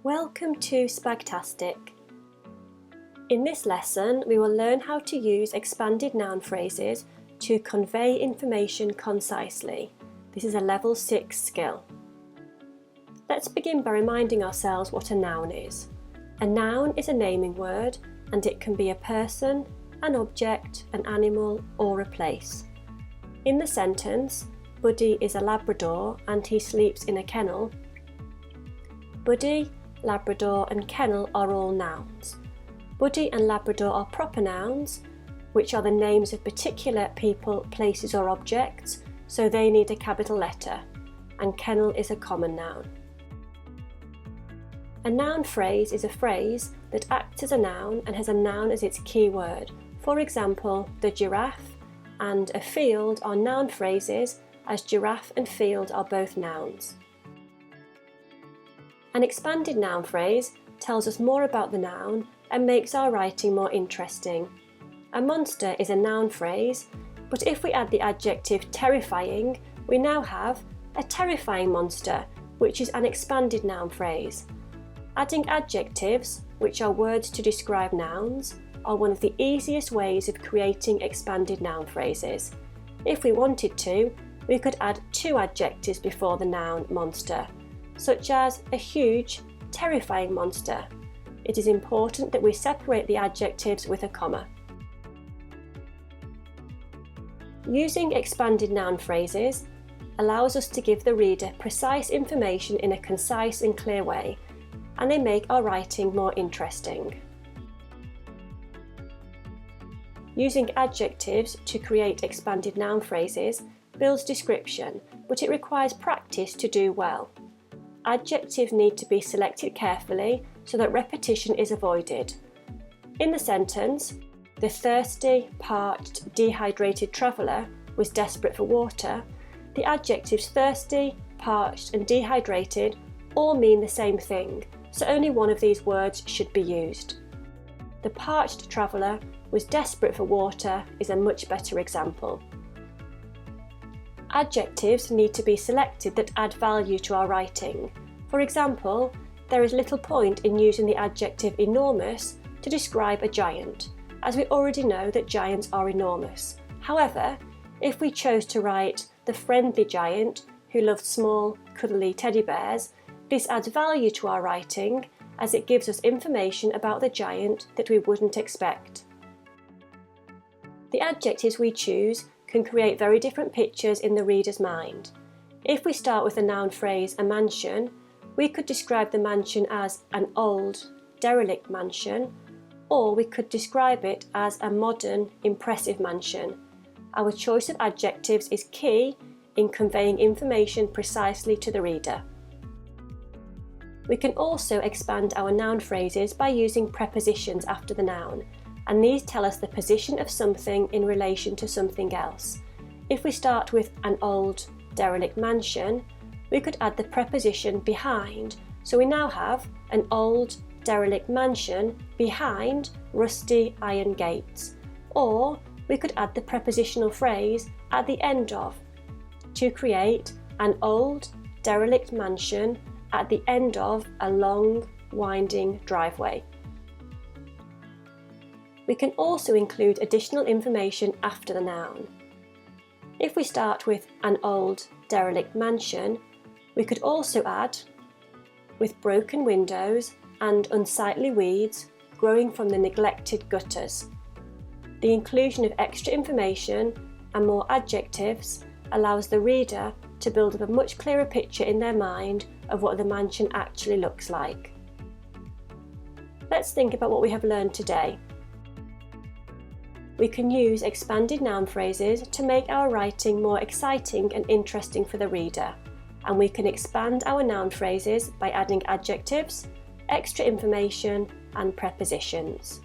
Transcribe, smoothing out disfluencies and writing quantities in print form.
Welcome to Spagtastic. In this lesson, we will learn how to use expanded noun phrases to convey information concisely. This is a level 6 skill. Let's begin by reminding ourselves what a noun is. A noun is a naming word, and it can be a person, an object, an animal, or a place. In the sentence, Buddy is a Labrador and he sleeps in a kennel. Buddy, Labrador and kennel are all nouns. Buddy and Labrador are proper nouns, which are the names of particular people, places or objects, so they need a capital letter, and kennel is a common noun. A noun phrase is a phrase that acts as a noun and has a noun as its key word. For example, the giraffe and a field are noun phrases, as giraffe and field are both nouns. An expanded noun phrase tells us more about the noun and makes our writing more interesting. A monster is a noun phrase, but if we add the adjective terrifying, we now have a terrifying monster, which is an expanded noun phrase. Adding adjectives, which are words to describe nouns, are one of the easiest ways of creating expanded noun phrases. If we wanted to, we could add 2 adjectives before the noun monster, such as a huge, terrifying monster. It is important that we separate the adjectives with a comma. Using expanded noun phrases allows us to give the reader precise information in a concise and clear way, and they make our writing more interesting. Using adjectives to create expanded noun phrases builds description, but it requires practice to do well. Adjectives need to be selected carefully so that repetition is avoided. In the sentence, the thirsty, parched, dehydrated traveller was desperate for water, the adjectives thirsty, parched and dehydrated all mean the same thing, so only one of these words should be used. The parched traveller was desperate for water is a much better example. Adjectives need to be selected that add value to our writing. For example, there is little point in using the adjective enormous to describe a giant, as we already know that giants are enormous. However, if we chose to write the friendly giant who loved small, cuddly teddy bears, this adds value to our writing as it gives us information about the giant that we wouldn't expect. The adjectives we choose can create very different pictures in the reader's mind. If we start with the noun phrase a mansion, we could describe the mansion as an old, derelict mansion, or we could describe it as a modern, impressive mansion. Our choice of adjectives is key in conveying information precisely to the reader. We can also expand our noun phrases by using prepositions after the noun, and these tell us the position of something in relation to something else. If we start with an old, derelict mansion, we could add the preposition behind, so we now have an old, derelict mansion behind rusty iron gates. Or we could add the prepositional phrase at the end of, to create an old, derelict mansion at the end of a long, winding driveway. We can also include additional information after the noun. If we start with an old, derelict mansion, we could also add with broken windows and unsightly weeds growing from the neglected gutters. The inclusion of extra information and more adjectives allows the reader to build up a much clearer picture in their mind of what the mansion actually looks like. Let's think about what we have learned today. We can use expanded noun phrases to make our writing more exciting and interesting for the reader, and we can expand our noun phrases by adding adjectives, extra information and prepositions.